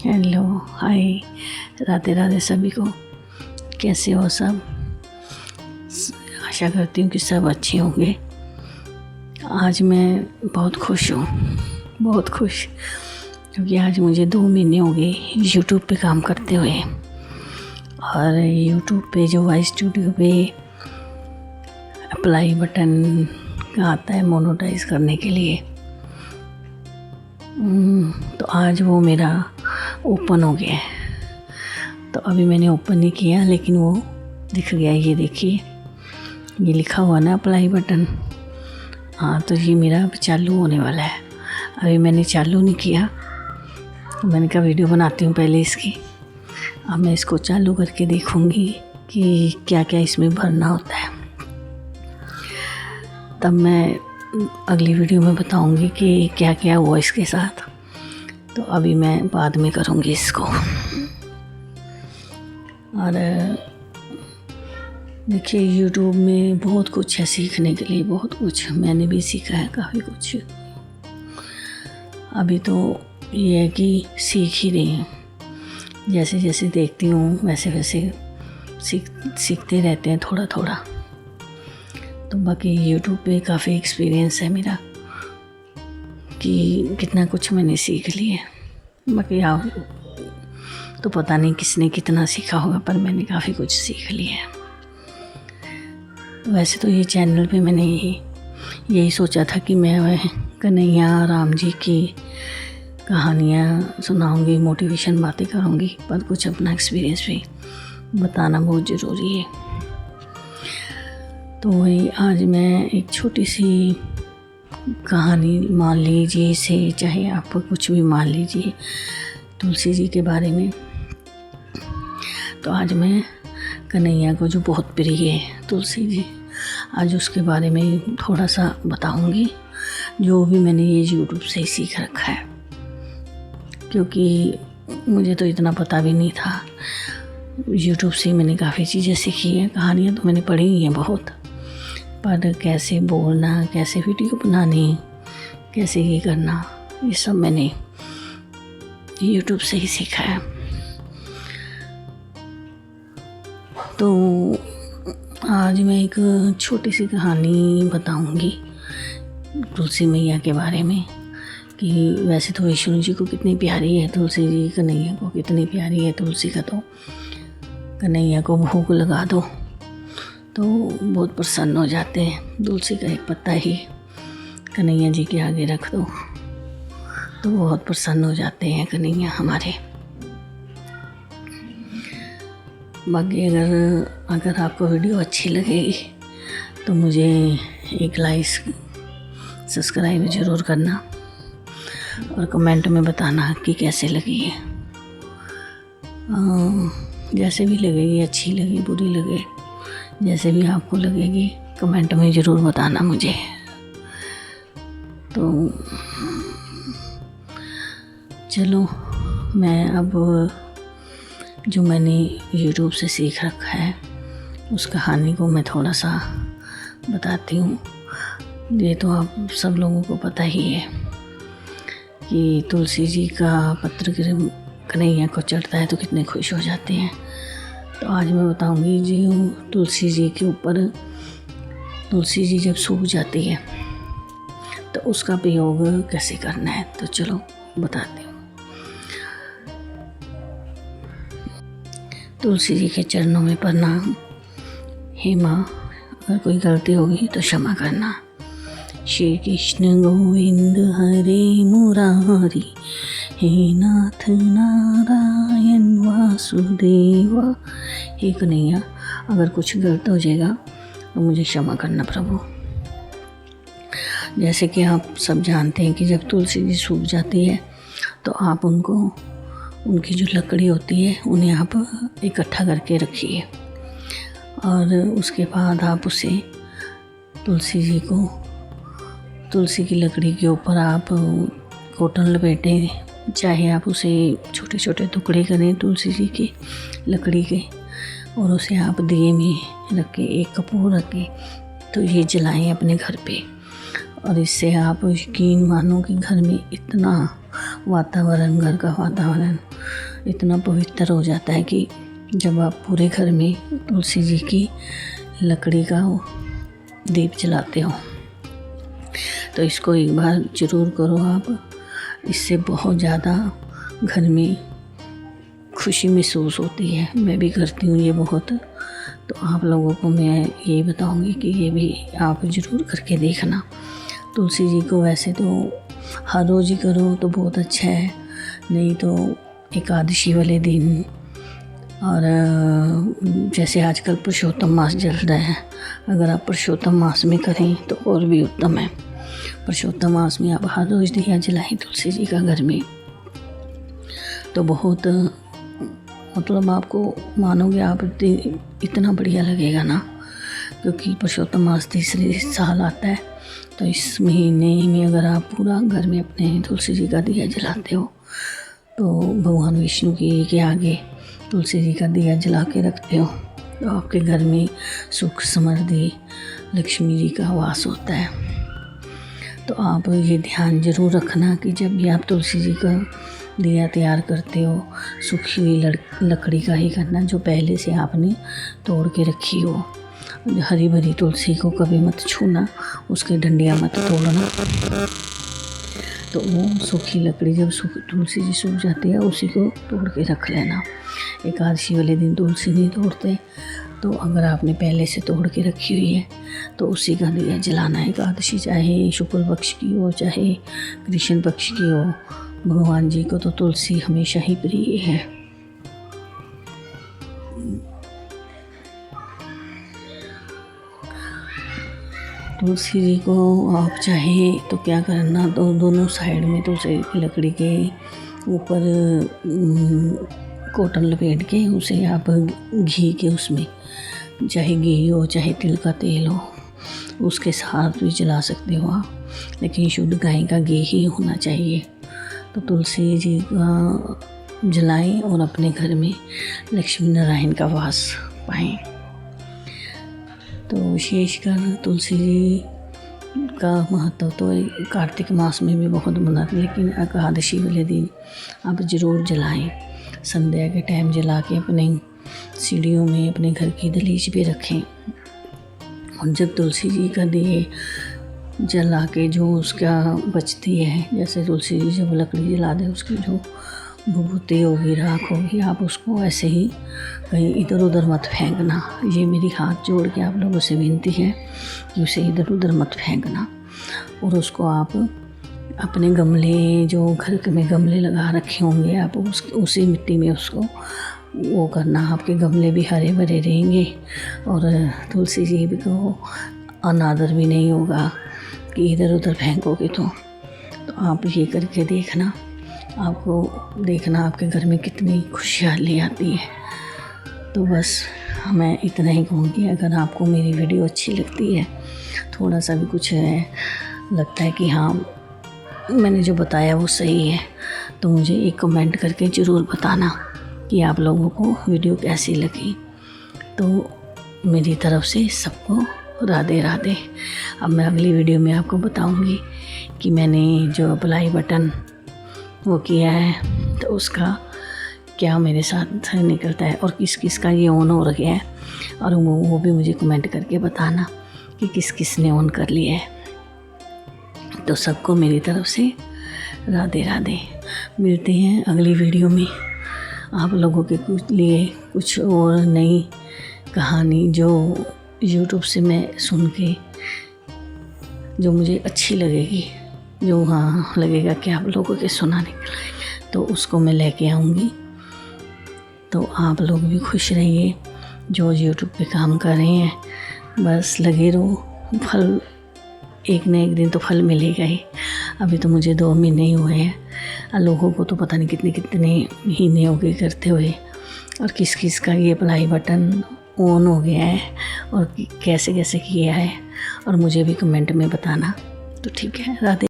Hello, हाय, राधे राधे सभी को। कैसे हो सब? आशा करती हूँ कि सब अच्छे होंगे। आज मैं बहुत खुश हूँ, बहुत खुश, क्योंकि आज मुझे 2 महीने हो गए यूट्यूब पे काम करते हुए। और यूट्यूब पे जो वाई स्टूडियो पे अप्लाई बटन आता है मोनेटाइज करने के लिए, तो आज वो मेरा ओपन हो गया है। तो अभी मैंने ओपन नहीं किया, लेकिन वो दिख गया। ये देखिए, ये लिखा हुआ ना अप्लाई बटन। हाँ, तो ये मेरा अब चालू होने वाला है। अभी मैंने चालू नहीं किया, तो मैंने कहा वीडियो बनाती हूँ पहले इसकी। अब मैं इसको चालू करके देखूँगी कि क्या क्या इसमें भरना होता है। तब मैं अगली वीडियो में बताऊँगी कि क्या क्या हुआ इसके साथ। तो अभी मैं बाद में करूँगी इसको। और देखिए, यूट्यूब में बहुत कुछ है सीखने के लिए, बहुत कुछ मैंने भी सीखा है, काफ़ी कुछ। अभी तो ये है कि सीख ही रही हूँ, जैसे जैसे देखती हूँ वैसे वैसे सीखते रहते हैं थोड़ा थोड़ा। तो बाकी यूट्यूब पे काफ़ी एक्सपीरियंस है मेरा कि कितना कुछ मैंने सीख लिया। बाकी आप तो पता नहीं किसने कितना सीखा होगा, पर मैंने काफ़ी कुछ सीख लिया है। वैसे तो ये चैनल पे मैंने यही सोचा था कि मैं कन्हैया राम जी की कहानियाँ सुनाऊंगी, मोटिवेशन बातें करूंगी, पर कुछ अपना एक्सपीरियंस भी बताना बहुत ज़रूरी है। तो वही आज मैं एक छोटी सी कहानी मान लीजिए इसे, चाहे आप कुछ भी मान लीजिए, तुलसी जी के बारे में। तो आज मैं कन्हैया को जो बहुत प्रिय है तुलसी जी, आज उसके बारे में थोड़ा सा बताऊंगी, जो भी मैंने ये यूट्यूब से ही सीख रखा है। क्योंकि मुझे तो इतना पता भी नहीं था। यूट्यूब से मैंने काफ़ी चीज़ें सीखी हैं। कहानियाँ तो मैंने पढ़ी ही हैं बहुत, पर कैसे बोलना, कैसे वीडियो बनानी, कैसे ये करना, ये सब मैंने यूट्यूब से ही सीखा है। तो आज मैं एक छोटी सी कहानी बताऊंगी तुलसी मैया के बारे में, कि वैसे तो विष्णु जी को कितनी प्यारी है तुलसी जी, कन्हैया को कितनी प्यारी है तुलसी का। तो कन्हैया को भोग लगा दो तो बहुत प्रसन्न हो जाते हैं। तुलसी का एक पत्ता ही कन्हैया जी के आगे रख दो तो बहुत प्रसन्न हो जाते हैं कन्हैया हमारे। बाकी अगर आपको वीडियो अच्छी लगेगी तो मुझे एक लाइक सब्सक्राइब ज़रूर करना, और कमेंट में बताना कि कैसे लगी है। जैसे भी लगेगी, अच्छी लगे बुरी लगे, जैसे भी आपको लगेगी, कमेंट में ज़रूर बताना मुझे। तो चलो, मैं अब जो मैंने यूट्यूब से सीख रखा है उस कहानी को मैं थोड़ा सा बताती हूँ। ये तो आप सब लोगों को पता ही है कि तुलसी जी का पत्र कन्हैया को चढ़ता है तो कितने खुश हो जाते हैं। तो आज मैं बताऊंगी जो तुलसी जी के ऊपर, तुलसी जी जब सूख जाती है तो उसका प्रयोग कैसे करना है। तो चलो बताती हूँ। तुलसी जी के चरणों में प्रणाम। हे माँ, अगर कोई गलती होगी तो क्षमा करना। श्री कृष्ण गोविंद हरे मुरारी, हे नाथ नारायण वासुदेवा। हे कन्हैया, अगर कुछ गलत हो जाएगा तो मुझे क्षमा करना प्रभु। जैसे कि आप सब जानते हैं कि जब तुलसी जी सूख जाती है तो आप उनकी जो लकड़ी होती है उन्हें आप इकट्ठा करके रखिए, और उसके बाद आप उसे तुलसी की लकड़ी के ऊपर आप कॉटन लपेटें, चाहे आप उसे छोटे छोटे टुकड़े करें तुलसी जी की लकड़ी के, और उसे आप दिए में रख के, एक कपूर रख के, तो ये जलाएं अपने घर पे। और इससे आप यकीन मानो कि घर में इतना वातावरण, घर का वातावरण इतना पवित्र हो जाता है कि जब आप पूरे घर में तुलसी जी की लकड़ी का दीप जलाते हो। तो इसको एक बार ज़रूर करो आप। इससे बहुत ज़्यादा घर में खुशी महसूस होती है। मैं भी करती हूँ ये बहुत। तो आप लोगों को मैं ये बताऊँगी कि ये भी आप ज़रूर करके देखना। तुलसी जी को वैसे तो हर रोज़ ही करो तो बहुत अच्छा है, नहीं तो एकादशी वाले दिन, और जैसे आजकल पुरुषोत्तम मास चल रहा है, अगर आप पुरुषोत्तम मास में करें तो और भी उत्तम है। पुरुषोत्तम मास में आप हर रोज़ दिया जलाएं तुलसी जी का घर में, तो बहुत मतलब आपको मानोगे आप इतना बढ़िया लगेगा ना। क्योंकि पुरुषोत्तम मास तीसरे साल आता है, तो इस महीने में अगर आप पूरा घर में अपने तुलसी जी का दिया जलाते हो, तो भगवान विष्णु की के आगे तुलसी जी का दिया जला के रखते हो, तो आपके घर में सुख समृद्धि लक्ष्मी जी का वास होता है। तो आप ये ध्यान ज़रूर रखना कि जब भी आप तुलसी जी का दिया तैयार करते हो, सूखी हुई लकड़ी का ही करना, जो पहले से आपने तोड़ के रखी हो। हरी भरी तुलसी को कभी मत छूना, उसके डंडियाँ मत तोड़ना। तो वो सूखी लकड़ी जब तुलसी जी सूख जाती है, उसी को तोड़ के रख लेना। एकादशी वाले दिन तुलसी नहीं तोड़ते, तो अगर आपने पहले से तोड़ के रखी हुई है तो उसी का दिया जलाना है। एकादशी चाहे शुक्ल पक्ष की हो चाहे कृष्ण पक्ष की हो, भगवान जी को तो तुलसी हमेशा ही प्रिय है। तुलसी जी को आप चाहे तो क्या करना, तो दोनों साइड में तुलसी की लकड़ी के ऊपर कॉटन लपेट के उसे आप घी के, उसमें चाहे घी हो चाहे तिल का तेल हो, उसके साथ भी जला सकते हो आप, लेकिन शुद्ध गाय का घी ही होना चाहिए। तो तुलसी जी का जलाएं और अपने घर में लक्ष्मी नारायण का वास पाएं। तो विशेषकर तुलसी जी का महत्व तो कार्तिक मास में भी बहुत बना, लेकिन एकादशी वाले दिन आप ज़रूर जलाएं। संध्या के टाइम जला के अपने सीढ़ियों में अपने घर की दहलीज पे रखें। और जब तुलसी जी का दिए जला के जो उसका बचती है, जैसे तुलसी जी जब लकड़ी जला दे उसकी जो भभूति होगी, राख होगी, आप उसको ऐसे ही कहीं इधर उधर मत फेंकना। ये मेरी हाथ जोड़ के आप लोगों से विनती है कि उसे इधर उधर मत फेंकना। और उसको आप अपने गमले, जो घर में गमले लगा रखे होंगे, आप उसी मिट्टी में उसको वो करना। आपके गमले भी हरे भरे रहेंगे और तुलसी जी भी को अनादर भी नहीं होगा कि इधर उधर फेंकोगे तो आप ये करके देखना, आपको देखना आपके घर में कितनी खुशहाली आती है। तो बस मैं इतना ही कहूँगी। अगर आपको मेरी वीडियो अच्छी लगती है, थोड़ा सा भी कुछ है लगता है कि हाँ मैंने जो बताया वो सही है, तो मुझे एक कमेंट करके ज़रूर बताना कि आप लोगों को वीडियो कैसी लगी। तो मेरी तरफ से सबको राधे राधे। अब मैं अगली वीडियो में आपको बताऊंगी कि मैंने जो अप्लाई बटन वो किया है, तो उसका क्या मेरे साथ निकलता है और किस किस का ये ऑन हो गया है, और वो भी मुझे कमेंट करके बताना कि किस किस ने ऑन कर लिया है। तो सबको मेरी तरफ से राधे राधे। मिलते हैं अगली वीडियो में आप लोगों के लिए कुछ और नई कहानी जो YouTube से मैं सुन के जो मुझे अच्छी लगेगी, जो हाँ लगेगा कि आप लोगों के सुनाने, तो उसको मैं लेके आऊँगी। तो आप लोग भी खुश रहिए जो YouTube पे काम कर रहे हैं, बस लगे रहो, फल एक न एक दिन तो फल मिलेगा ही। अभी तो मुझे 2 महीने ही हुए हैं, लोगों को तो पता नहीं कितने महीने हो गए करते हुए, और किस किस का ये अप्लाई बटन ऑन हो गया है और कैसे कैसे किया है, और मुझे भी कमेंट में बताना। तो ठीक है, राधे।